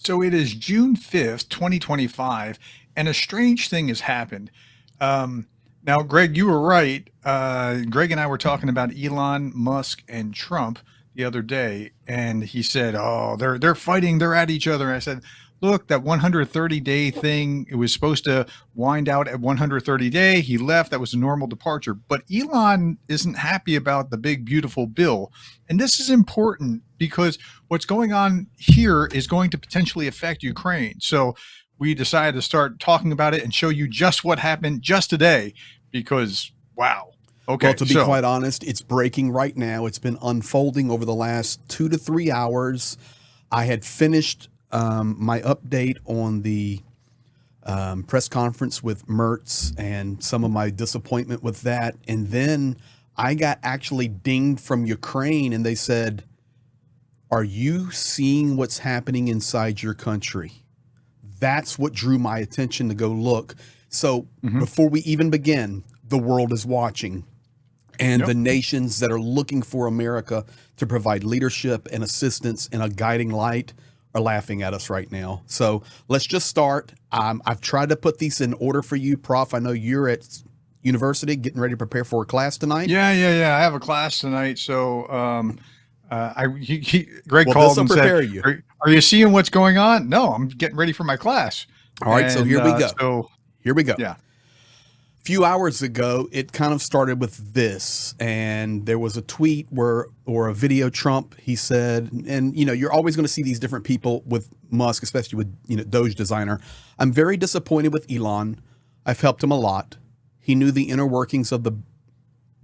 So it is June 5th, 2025, and a strange thing has happened. Now, Greg, you were right. Greg and I were talking about Elon Musk and Trump the other day, and he said, "Oh, they're fighting. They're at each other." And I said, "Look, that 130-day thing. It was supposed to wind out at 130 day. He left. That was a normal departure. But Elon isn't happy about the big beautiful bill, and this is important because what's going on here is going to potentially affect Ukraine. So we decided to start talking about it and show you just what happened just today because, wow. Okay. Well, to be quite honest, it's breaking right now. It's been unfolding over the last 2 to 3 hours. I had finished my update on the press conference with Mertz and some of my disappointment with that. And then I got actually dinged from Ukraine and they said, "Are you seeing what's happening inside your country?" That's what drew my attention to go look. So before we even begin, the world is watching. And the nations that are looking for America to provide leadership and assistance in a guiding light are laughing at us right now. So let's just start. I've tried to put these in order for you, Prof. I know you're at university getting ready to prepare for a class tonight. Yeah. I have a class tonight. So Greg called and said, are you seeing what's going on? No, I'm getting ready for my class. All right. So here we go. Yeah. A few hours ago, it kind of started with this, and there was a tweet or a video Trump, he said, and you're always going to see these different people with Musk, especially with, Doge designer. "I'm very disappointed with Elon. I've helped him a lot. He knew the inner workings of the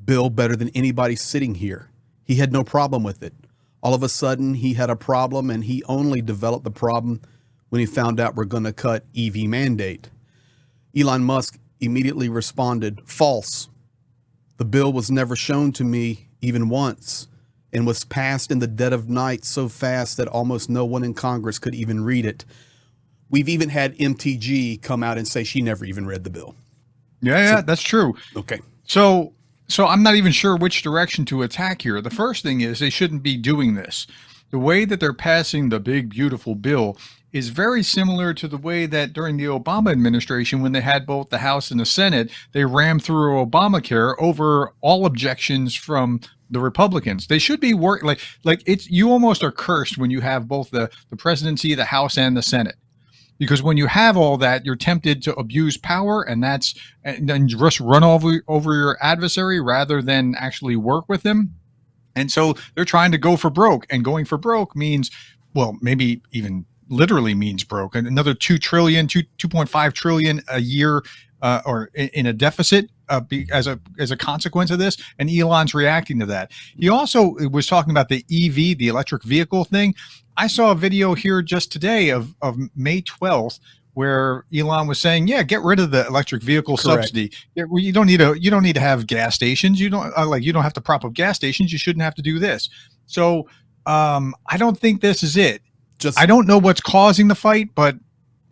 bill better than anybody sitting here. He had no problem with it. All of a sudden, he had a problem, and he only developed the problem when he found out we're going to cut EV mandate." Elon Musk immediately responded, "False. The bill was never shown to me even once and was passed in the dead of night so fast that almost no one in Congress could even read it." We've even had MTG come out and say she never even read the bill. Yeah, that's true. Okay. So I'm not even sure which direction to attack here. The first thing is they shouldn't be doing this. The way that they're passing the big, beautiful bill is very similar to the way that during the Obama administration, when they had both the House and the Senate, they rammed through Obamacare over all objections from the Republicans. They should be like it's, you almost are cursed when you have both the presidency, the House, and the Senate. Because when you have all that, you're tempted to abuse power, and then just run over your adversary rather than actually work with him. And so they're trying to go for broke, and going for broke means, well, maybe even literally means broke. Another 2.5 trillion a year, or in a deficit as a consequence of this. And Elon's reacting to that. He also was talking about the EV, the electric vehicle thing. I saw a video here just today of May 12th where Elon was saying, "Yeah, get rid of the electric vehicle subsidy. You don't need to have gas stations. You don't have to prop up gas stations. You shouldn't have to do this." So I don't think this is it. I don't know what's causing the fight, but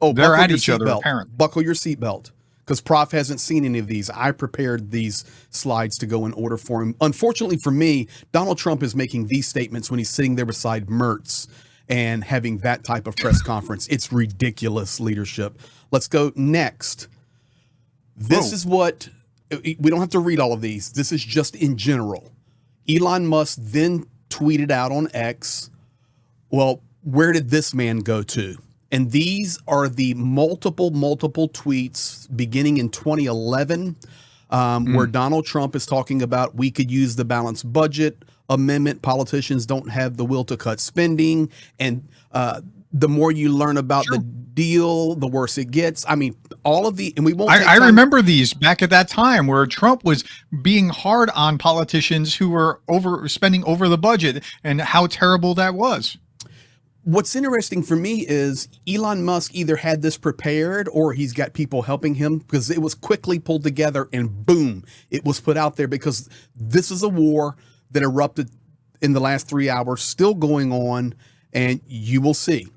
they're at each other apparently. Buckle your seatbelt, because Prof hasn't seen any of these. I prepared these slides to go in order for him. Unfortunately for me, Donald Trump is making these statements when he's sitting there beside Mertz and having that type of press conference. It's ridiculous leadership. Let's go next. This is what, we don't have to read all of these. This is just in general. Elon Musk then tweeted out on X, well, where did this man go to? And these are the multiple tweets beginning in 2011, where Donald Trump is talking about we could use the balanced budget amendment. Politicians don't have the will to cut spending. And the more you learn about the deal, the worse it gets. I mean, all of the, and we won't. I remember these back at that time where Trump was being hard on politicians who were spending over the budget and how terrible that was. What's interesting for me is Elon Musk either had this prepared or he's got people helping him, because it was quickly pulled together and boom, it was put out there, because this is a war that erupted in the last 3 hours, still going on, and you will see.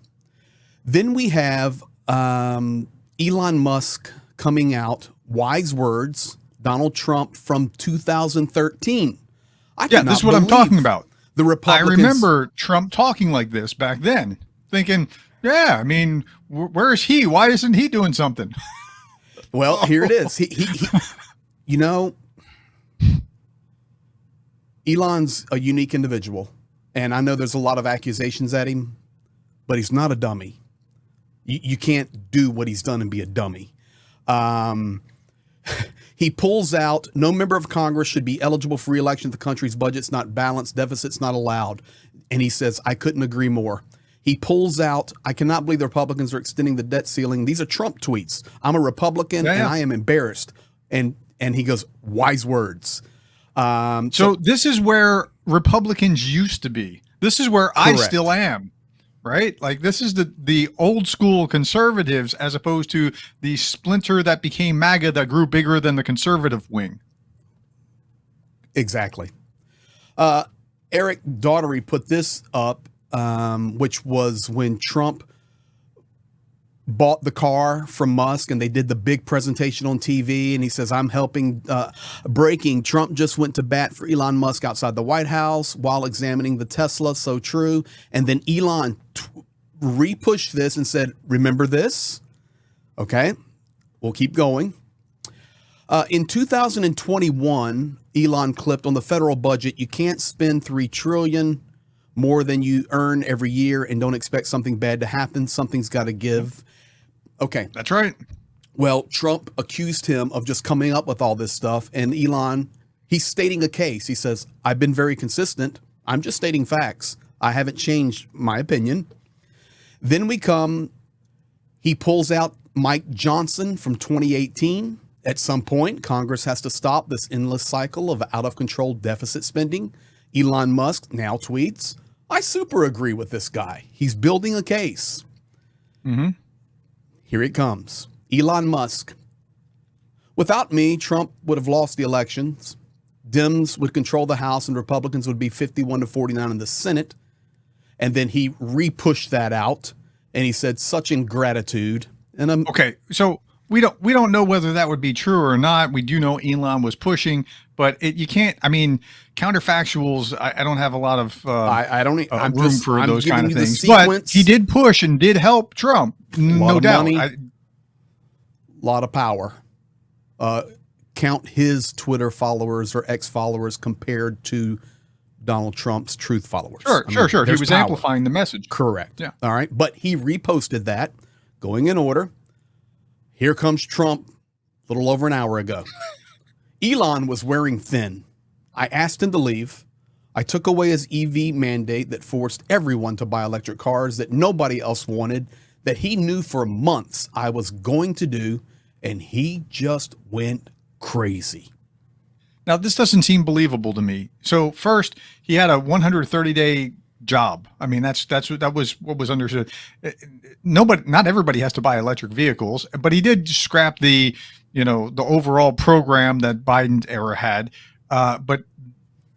Then we have Elon Musk coming out, wise words, Donald Trump from 2013. This is what I'm talking about. The Republicans. I remember Trump talking like this back then, thinking, Yeah, I mean, where is he? Why isn't he doing something? Well, here it is. He you know, Elon's a unique individual, and I know there's a lot of accusations at him, but he's not a dummy. You can't do what he's done and be a dummy. Um, he pulls out, no member of Congress should be eligible for re-election if the country's budget's not balanced, deficit's not allowed. And he says, I couldn't agree more. He pulls out, I cannot believe the Republicans are extending the debt ceiling. These are Trump tweets. I'm a Republican and I am embarrassed. And he goes, wise words. So this is where Republicans used to be. This is where I still am, right? Like this is the old school conservatives as opposed to the splinter that became MAGA that grew bigger than the conservative wing. Exactly. Eric Daughtery put this up, which was when Trump bought the car from Musk and they did the big presentation on TV. And he says, I'm helping breaking. Trump just went to bat for Elon Musk outside the White House while examining the Tesla. So true. And then Elon repushed this and said, remember this? Okay, we'll keep going. In 2021, Elon clipped on the federal budget, you can't spend $3 trillion more than you earn every year and don't expect something bad to happen. Something's got to give. Okay. That's right. Well, Trump accused him of just coming up with all this stuff. And Elon, he's stating a case. He says, I've been very consistent. I'm just stating facts. I haven't changed my opinion. Then he pulls out Mike Johnson from 2018. At some point, Congress has to stop this endless cycle of out-of-control deficit spending. Elon Musk now tweets, I super agree with this guy. He's building a case. Mm-hmm. Here it comes. Elon Musk. Without me, Trump would have lost the elections. Dems would control the House and Republicans would be 51-49 in the Senate. And then he repushed that out and he said, such ingratitude. And okay, so we don't know whether that would be true or not. We do know Elon was pushing, but you can't. I mean, counterfactuals. I don't have a lot of I don't room for those kind of things. But he did push and did help Trump, no doubt. A lot of power. Count his Twitter followers or X followers compared to Donald Trump's truth followers. Sure. He was amplifying the message. Correct. Yeah. All right. But he reposted that, going in order. Here comes Trump a little over an hour ago. Elon was wearing thin. I asked him to leave. I took away his EV mandate that forced everyone to buy electric cars that nobody else wanted, that he knew for months I was going to do, and he just went crazy. Now, this doesn't seem believable to me. So first, he had a 130-day job. I mean, that was what was understood. Not everybody has to buy electric vehicles, but he did scrap the overall program that Biden's era had. But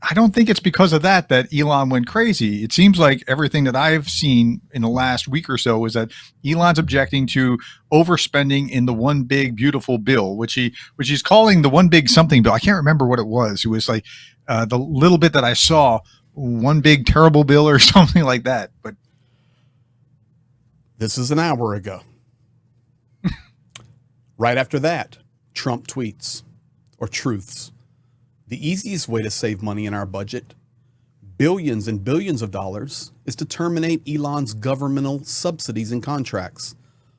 I don't think it's because of that Elon went crazy. It seems like everything that I've seen in the last week or so is that Elon's objecting to overspending in the one big beautiful bill, which he's calling the one big something bill. I can't remember what it was. It was like the little bit that I saw, one big terrible bill or something like that. But this is an hour ago. Right after that, Trump tweets or truths. The easiest way to save money in our budget, billions and billions of dollars, is to terminate Elon's governmental subsidies and contracts.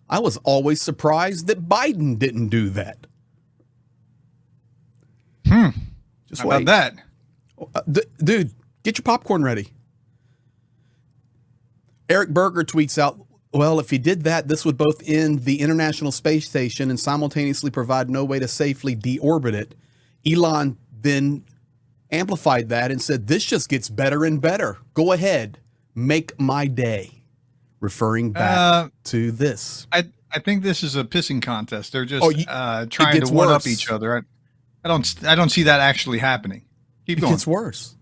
I was always surprised that Biden didn't do that. Just How wait. about that? Dude, get your popcorn ready. Eric Berger tweets out, well, if he did that, this would both end the International Space Station and simultaneously provide no way to safely deorbit it. Elon then amplified that and said, this just gets better and better. Go ahead, make my day. Referring back to this. I think this is a pissing contest. They're just trying to one up each other. I don't see that actually happening. Keep going. It gets worse.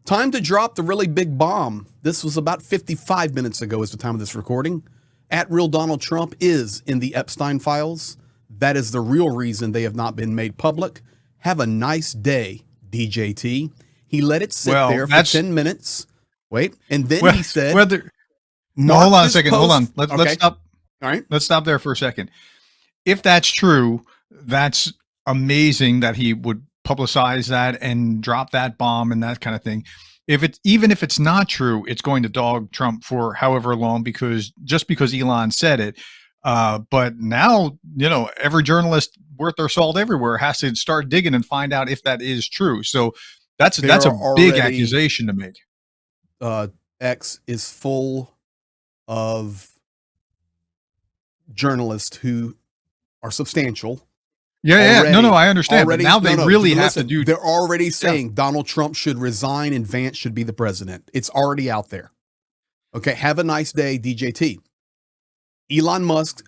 Time to drop the really big bomb. This was about 55 minutes ago is the time of this recording. At Real Donald Trump is in the Epstein files. That is the real reason they have not been made public. Have a nice day, DJT. He let it sit there for 10 minutes. Wait, and then he said, No, hold Mark on a this second. Hold on. post. Let's Okay. stop. All right. Let's stop there for a second. If that's true, that's amazing that he would publicize that and drop that bomb and that kind of thing. Even if it's not true, it's going to dog Trump for however long because Elon said it. But now, every journalist worth their salt everywhere has to start digging and find out if that is true. So that's There a are big already accusation to make. X is full of journalists who are substantial Yeah. No, already. I understand. But now they No, really have to listen. do. They're already Yeah. saying Donald Trump should resign and Vance should be the president. It's already out there. Okay, have a nice day, DJT. Elon Musk,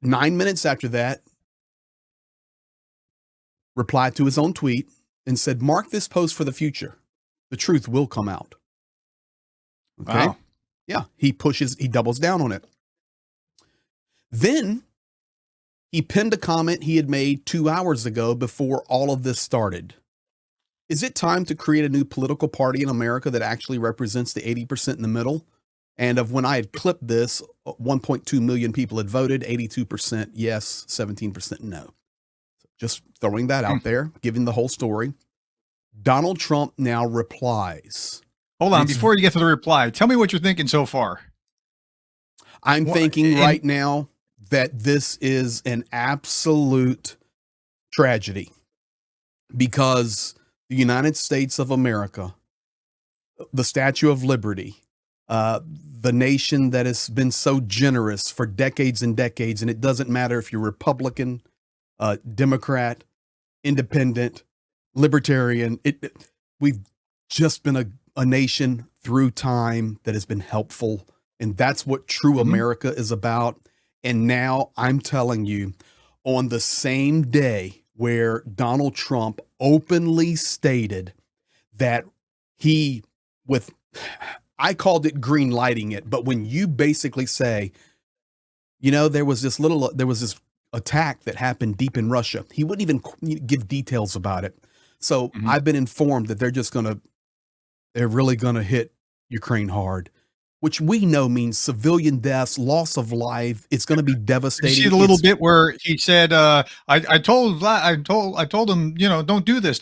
9 minutes after that, replied to his own tweet and said, "Mark this post for the future. The truth will come out." Okay. Wow. Yeah, he doubles down on it. Then he pinned a comment he had made 2 hours ago before all of this started. Is it time to create a new political party in America that actually represents the 80% in the middle? And of when I had clipped this, 1.2 million people had voted, 82% yes, 17% no. Just throwing that out there, giving the whole story. Donald Trump now replies. Hold on. Before you get to the reply, tell me what you're thinking so far. I'm thinking right now that this is an absolute tragedy because the United States of America, the Statue of Liberty, the nation that has been so generous for decades and decades, and it doesn't matter if you're Republican, Democrat, Independent, Libertarian. We've just been a nation through time that has been helpful, and that's what true America is about. And now I'm telling you, on the same day where Donald Trump openly stated that I called it green lighting it, but when you basically say, there was this attack that happened deep in Russia, he wouldn't even give details about it. So I've been informed that they're really gonna hit Ukraine hard, which we know means civilian deaths, loss of life. It's going to be devastating. You see the little bit where he said, I told him, don't do this,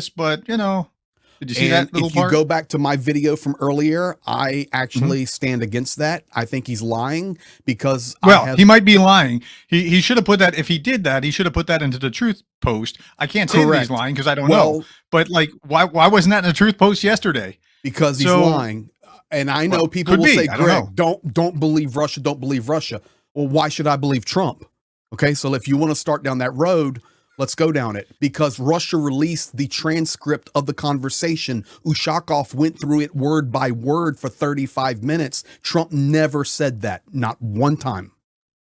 but did you see that little if you part? go back to my video from earlier, I actually stand against that. I think he's lying because he might be lying. He should have put that. If he did that, he should have put that into the truth post. I can't say that he's lying because I don't know. But why wasn't that in the truth post yesterday? Because he's lying. And I know people will say, Greg, don't believe Russia. Don't believe Russia. Well, why should I believe Trump? Okay, so if you want to start down that road, let's go down it. Because Russia released the transcript of the conversation. Ushakov went through it word by word for 35 minutes. Trump never said that, not one time.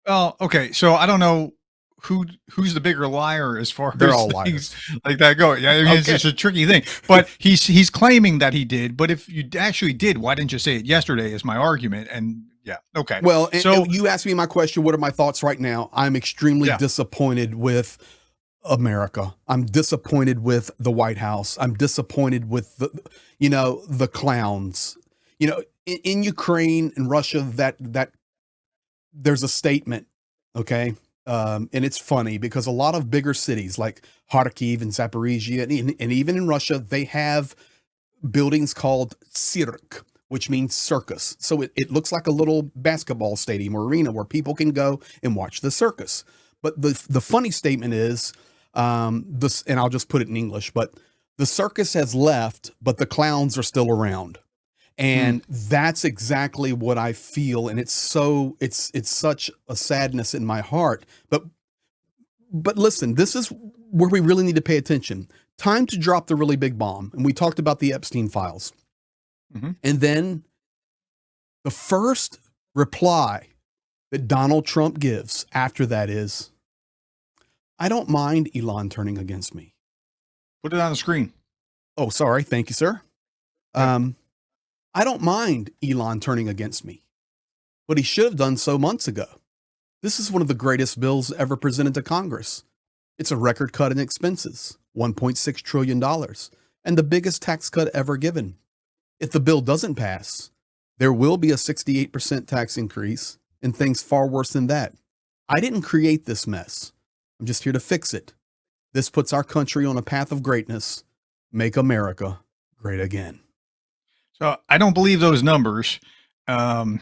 Oh, okay. So I don't know who's the bigger liar as far They're as all things liars. like that go. Yeah, I mean, it's just a tricky thing. But he's claiming that he did. But if you actually did, why didn't you say it yesterday? Is my argument. And yeah, okay. Well, so you asked me my question. What are my thoughts right now? I'm extremely disappointed with America. I'm disappointed with the White House. I'm disappointed with the clowns. In Ukraine and Russia, that there's a statement, okay? And it's funny because a lot of bigger cities like Kharkiv and Zaporizhia and even in Russia, they have buildings called cirk, which means circus. So it looks like a little basketball stadium or arena where people can go and watch the circus. But the funny statement is, and I'll just put it in English, but the circus has left, but the clowns are still around. And that's exactly what I feel. And it's such a sadness in my heart. But listen, this is where we really need to pay attention. Time to drop the really big bomb. And we talked about the Epstein files. And then the first reply that Donald Trump gives after that is, I don't mind Elon turning against me. Put it on the screen. Oh, sorry. Thank you, sir. I don't mind Elon turning against me, but he should have done so months ago. This is one of the greatest bills ever presented to Congress. It's a record cut in expenses, $1.6 trillion, and the biggest tax cut ever given. If the bill doesn't pass, There will be a 68% tax increase and things far worse than that. I didn't create this mess. I'm just here to fix it. This puts our country on a path of greatness. Make America great again. So I don't believe those numbers, um,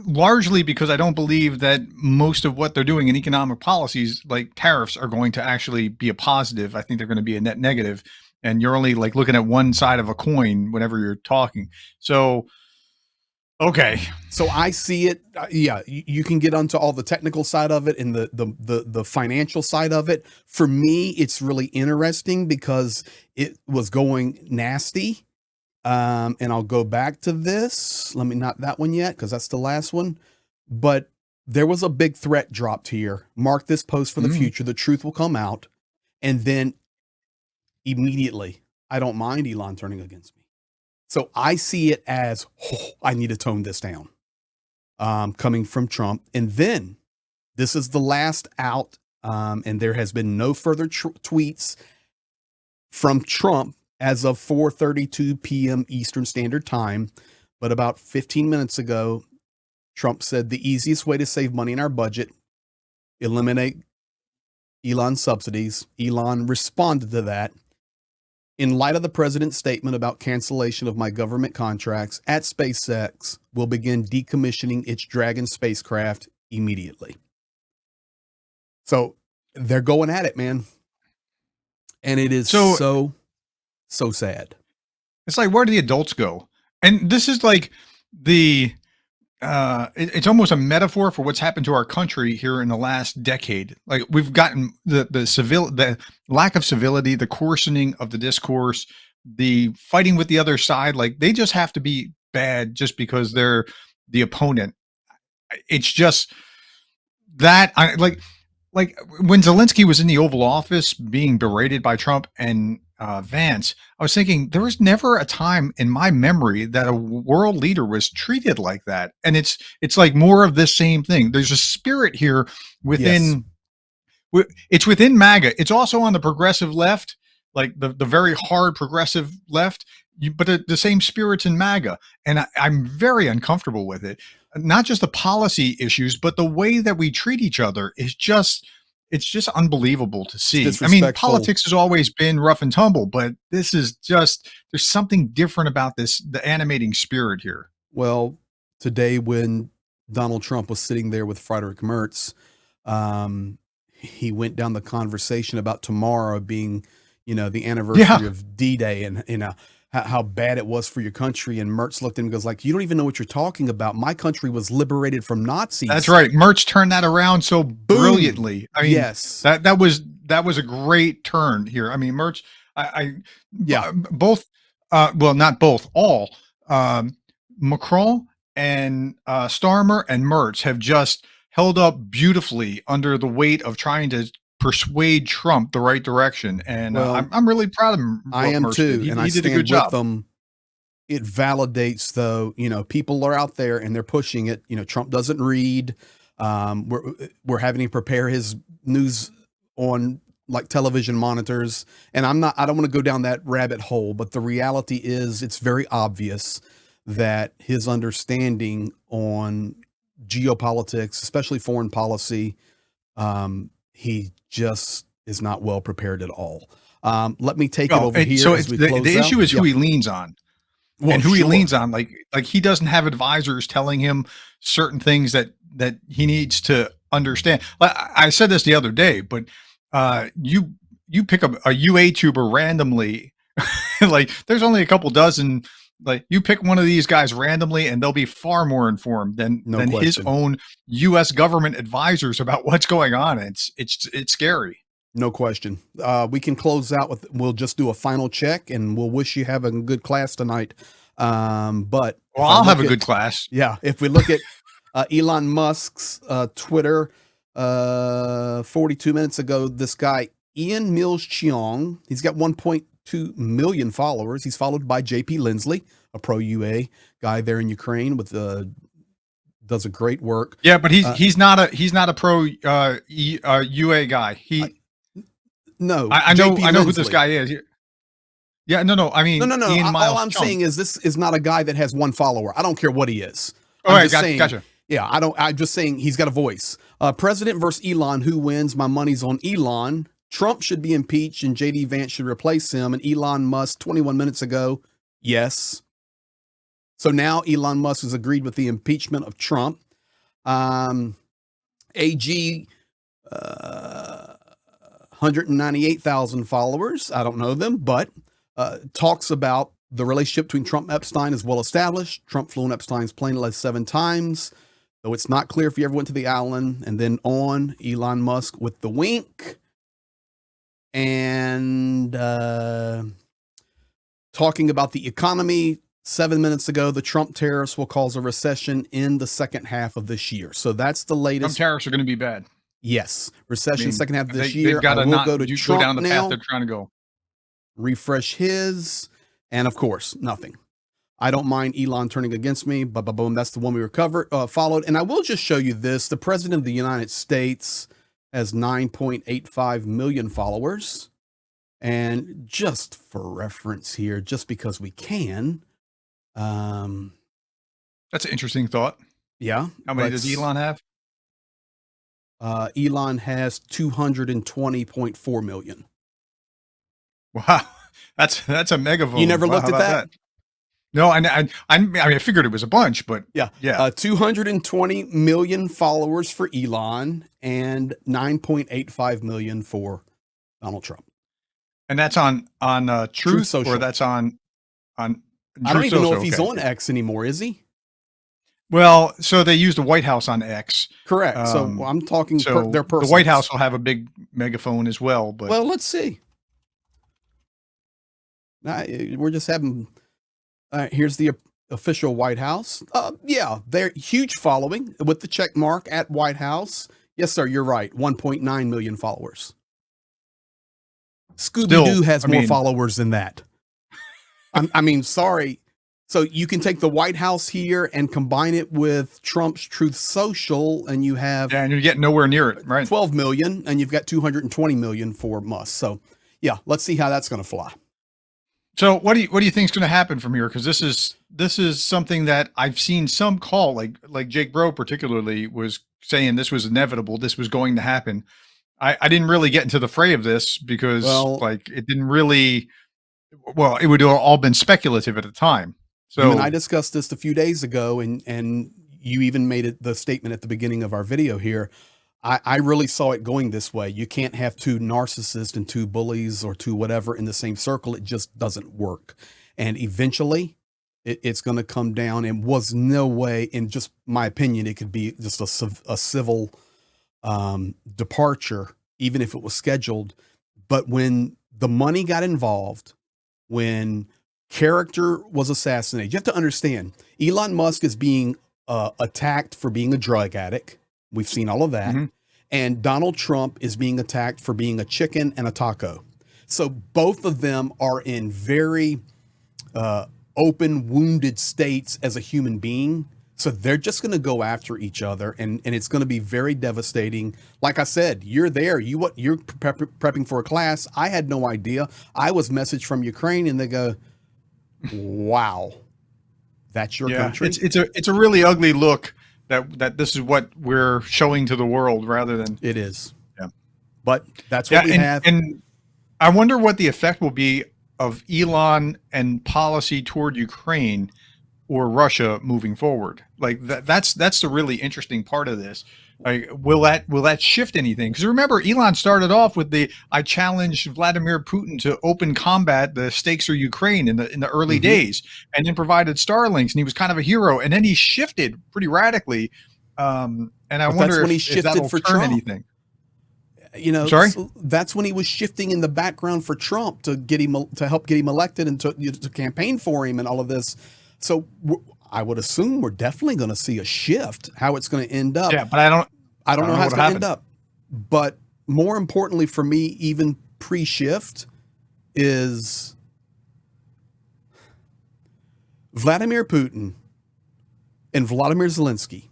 largely because I don't believe that most of what they're doing in economic policies, like tariffs, are going to actually be a positive. I think they're going to be a net negative, and you're only like looking at one side of a coin whenever you're talking. So, okay, So I see it. Yeah, you can get onto all the technical side of it and the financial side of it. For me, it's really interesting because it was going nasty. And I'll go back to this. Let me not that one yet because that's the last one. But there was a big threat dropped here. Mark this post for the future. The truth will come out, and then immediately, I don't mind Elon turning against me. So I see it as, oh, I need to tone this down, coming from Trump. And then this is the last out, and there has been no further tweets from Trump as of 4:32 p.m. Eastern Standard Time. But about 15 minutes ago, Trump said the easiest way to save money in our budget, eliminate Elon subsidies. Elon responded to that. In light of the president's statement about cancellation of my government contracts at SpaceX, will begin decommissioning its Dragon spacecraft immediately. So they're going at it, man. And it is so sad. It's like, where do the adults go? And this is like it's almost a metaphor for what's happened to our country here in the last decade. Like, we've gotten the lack of civility, the coarsening of the discourse, the fighting with the other side. Like, they just have to be bad just because they're the opponent. It's just that like when Zelensky was in the Oval Office being berated by Trump and Vance, I was thinking there was never a time in my memory that a world leader was treated like that. And it's like more of this same thing. There's a spirit here within, it's within MAGA. It's also on the progressive left, like the very hard progressive left, but the same spirit's in MAGA. And I'm very uncomfortable with it. Not just the policy issues, but the way that we treat each other is just, it's just unbelievable to see. I mean, politics has always been rough and tumble, but this is just, there's something different about this, the animating spirit here. Well, today when Donald Trump was sitting there with Friedrich Merz, he went down the conversation about tomorrow being, the anniversary of D-Day and, how bad it was for your country. And Merz looked at him and goes like, you don't even know what you're talking about. My country was liberated from Nazis. That's right. Merz turned that around so brilliantly. I mean, yes, that was a great turn here. I mean, Merz, both, well, not both, all, Macron and Starmer and Merz have just held up beautifully under the weight of trying to persuade Trump the right direction, and I'm really proud of him. I am too, and I did a good job. Them. It validates, though. People are out there and they're pushing it. Trump doesn't read. We're having to prepare his news on like television monitors, and I don't want to go down that rabbit hole. But the reality is, it's very obvious that his understanding on geopolitics, especially foreign policy, he just is not well prepared at all. Let me take it over here. So the issue is who he leans on, and who he leans on. Like he doesn't have advisors telling him certain things that he needs to understand. I said this the other day, but you pick up a UA tuber randomly, like there's only a couple dozen. Like, you pick one of these guys randomly and they'll be far more informed than his own US government advisors about what's going on. It's scary. No question. We can close out with, we'll just do a final check and we'll wish you have a good class tonight. But I'll have a good class. Yeah. If we look at Elon Musk's Twitter, 42 minutes ago, this guy, Ian Mills Cheong, he's got 1.2 million followers. He's followed by JP Lindsley, a pro UA guy there in Ukraine with does a great work. Yeah, but he's not a pro UA guy. I know Lindsley. who this guy is. Yeah, no. I No, mean, no, no. Ian All Miles I'm Chunk. saying is this is not a guy that has one follower. I don't care what he is. All I'm right, just saying, gotcha. yeah, I don't, I'm just saying he's got a voice. President versus Elon, who wins? My money's on Elon. Trump should be impeached and JD Vance should replace him. And Elon Musk, 21 minutes ago, yes. So now Elon Musk has agreed with the impeachment of Trump. AG, 198,000 followers. I don't know them, but talks about the relationship between Trump and Epstein is well established. Trump flew on Epstein's plane at least 7 times, though it's not clear if he ever went to the island. And then on Elon Musk with the wink. And talking about the economy 7 minutes ago, the Trump tariffs will cause a recession in the second half of this year. So that's the latest. Trump tariffs are going to be bad. Yes, recession second half of this They've year. got I to will not go to go Trump down the path now. they're trying to go. Refresh his, and of course, nothing. I don't mind Elon turning against me, but boom, that's the one we followed. And I will just show you this. The president of the United States has 9.85 million followers. And just for reference here, just because we can. That's an interesting thought. Yeah. How many does Elon have? Elon has 220.4 million. Wow. That's a megaphone. You never Wow, looked how at about that? No, I mean, I figured it was a bunch, but yeah. 220 million followers for Elon and 9.85 million for Donald Trump. And that's on Truth Social, or that's on I don't even know if he's on X anymore, is he? Well, so they use the White House on X. Correct. So I'm talking their personal. The White House will have a big megaphone as well. But well, let's see. We're just having. Here's the official White House. Yeah, they're huge following with the check mark at White House. Yes, sir. You're right. 1.9 million followers. Scooby-Doo has more followers than that. I mean, sorry. So you can take the White House here and combine it with Trump's Truth Social, and you have and you're getting nowhere near it, right? 12 million, and you've got 220 million for Musk. So, yeah, let's see how that's going to fly. So, what do you think is going to happen from here? Because this is something that I've seen some call, like Jake Bro particularly was saying this was inevitable, this was going to happen. I didn't really get into the fray of this because it didn't really. Well, it would have all been speculative at the time. So you and I discussed this a few days ago, and you even made it the statement at the beginning of our video here. I really saw it going this way. You can't have 2 narcissists and 2 bullies or 2 whatever in the same circle. It just doesn't work. And eventually it's going to come down, and was no way, in just my opinion, it could be just a civil departure, even if it was scheduled. But when the money got involved, when character was assassinated, you have to understand, Elon Musk is being attacked for being a drug addict. We've seen all of that. Mm-hmm. And Donald Trump is being attacked for being a chicken and a taco. So both of them are in very open, wounded states as a human being. So they're just going to go after each other, and it's going to be very devastating. Like I said, you're there. You're prepping for a class. I had no idea. I was messaged from Ukraine, and they go, "Wow, that's your country." It's a really ugly look that this is what we're showing to the world rather than it is. Yeah, but that's what we have. And I wonder what the effect will be of Elon and policy toward Ukraine or Russia moving forward. Like that's the really interesting part of this. Like, will that shift anything? Because remember, Elon started off with I challenged Vladimir Putin to open combat. The stakes are Ukraine in the early days, and then provided Starlinks, and he was kind of a hero. And then he shifted pretty radically. And I wonder if that'll for turn Trump. Anything. You know, sorry. That's when he was shifting in the background for Trump to help get him elected and to campaign for him and all of this. So I would assume we're definitely going to see a shift. How it's going to end up? Yeah, but I don't know how it's going to end up. But more importantly for me, even pre-shift, is Vladimir Putin and Vladimir Zelensky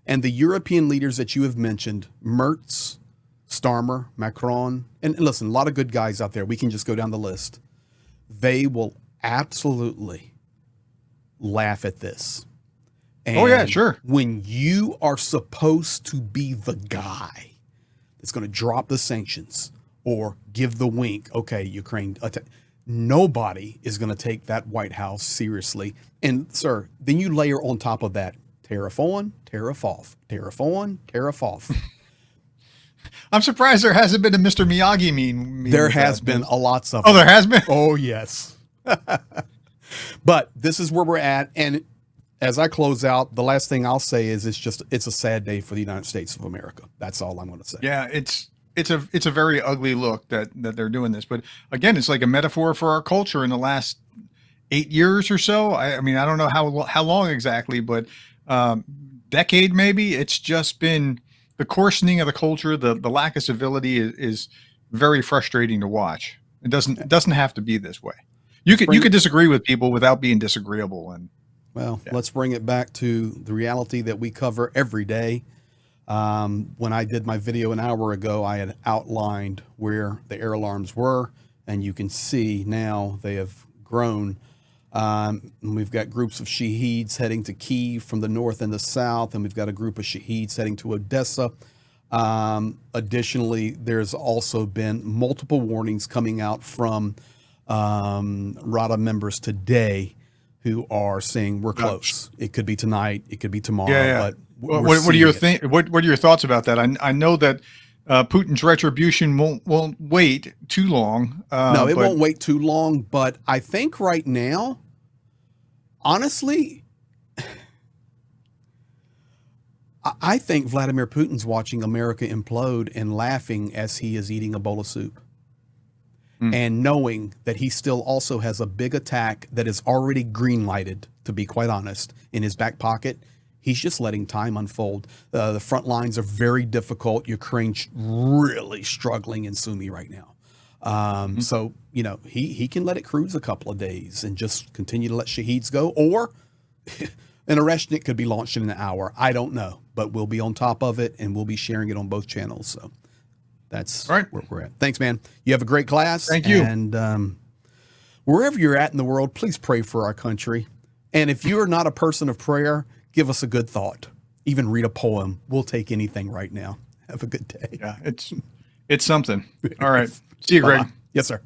and the European leaders that you have mentioned, Merz, Starmer, Macron, and listen, a lot of good guys out there. We can just go down the list. they will absolutely laugh at this. And Oh, yeah, sure. when you are supposed to be the guy that's going to drop the sanctions or give the wink, okay, Ukraine, nobody is going to take that White House seriously. And, sir, then you layer on top of that tariff on, tariff off, tariff on, tariff off. I'm surprised there hasn't been a Mr. Miyagi meme. There has been a lots of Oh, there has been? Oh, yes. But this is where we're at. And as I close out, the last thing I'll say is it's a sad day for the United States of America. That's all I'm going to say. Yeah, it's a very ugly look that they're doing this. But again, it's like a metaphor for our culture in the last 8 years or so. I mean, I don't know how long exactly, but decade maybe. It's just been the coarsening of the culture. The lack of civility is very frustrating to watch. It doesn't have to be this way. You could disagree with people without being disagreeable. And well, let's bring it back to the reality that we cover every day. When I did my video an hour ago, I had outlined where the air alarms were, and you can see now they have grown. We've got groups of Shaheeds heading to Kyiv from the north and the south, and we've got a group of Shaheeds heading to Odessa. Additionally, there's also been multiple warnings coming out from Rada members today who are saying we're close. It could be tonight, it could be tomorrow. Yeah. But what are your what are your thoughts about that? I know that Putin's retribution won't wait too long. No, it won't wait too long. But I think right now, honestly, I think Vladimir Putin's watching America implode and laughing as he is eating a bowl of soup. And knowing that he still also has a big attack that is already green lighted, to be quite honest, in his back pocket. He's just letting time unfold. The front lines are very difficult. Ukraine's really struggling in Sumy right now. So, you know, he can let it cruise a couple of days and just continue to let Shaheeds go, or an Areshnik could be launched in an hour. I don't know, but we'll be on top of it and we'll be sharing it on both channels. So that's right where we're at. Thanks, man. You have a great class. Thank you. And wherever you're at in the world, please pray for our country. And if you are not a person of prayer, give us a good thought. Even read a poem. We'll take anything right now. Have a good day. Yeah, it's something. All right. See you, Greg. Yes, sir.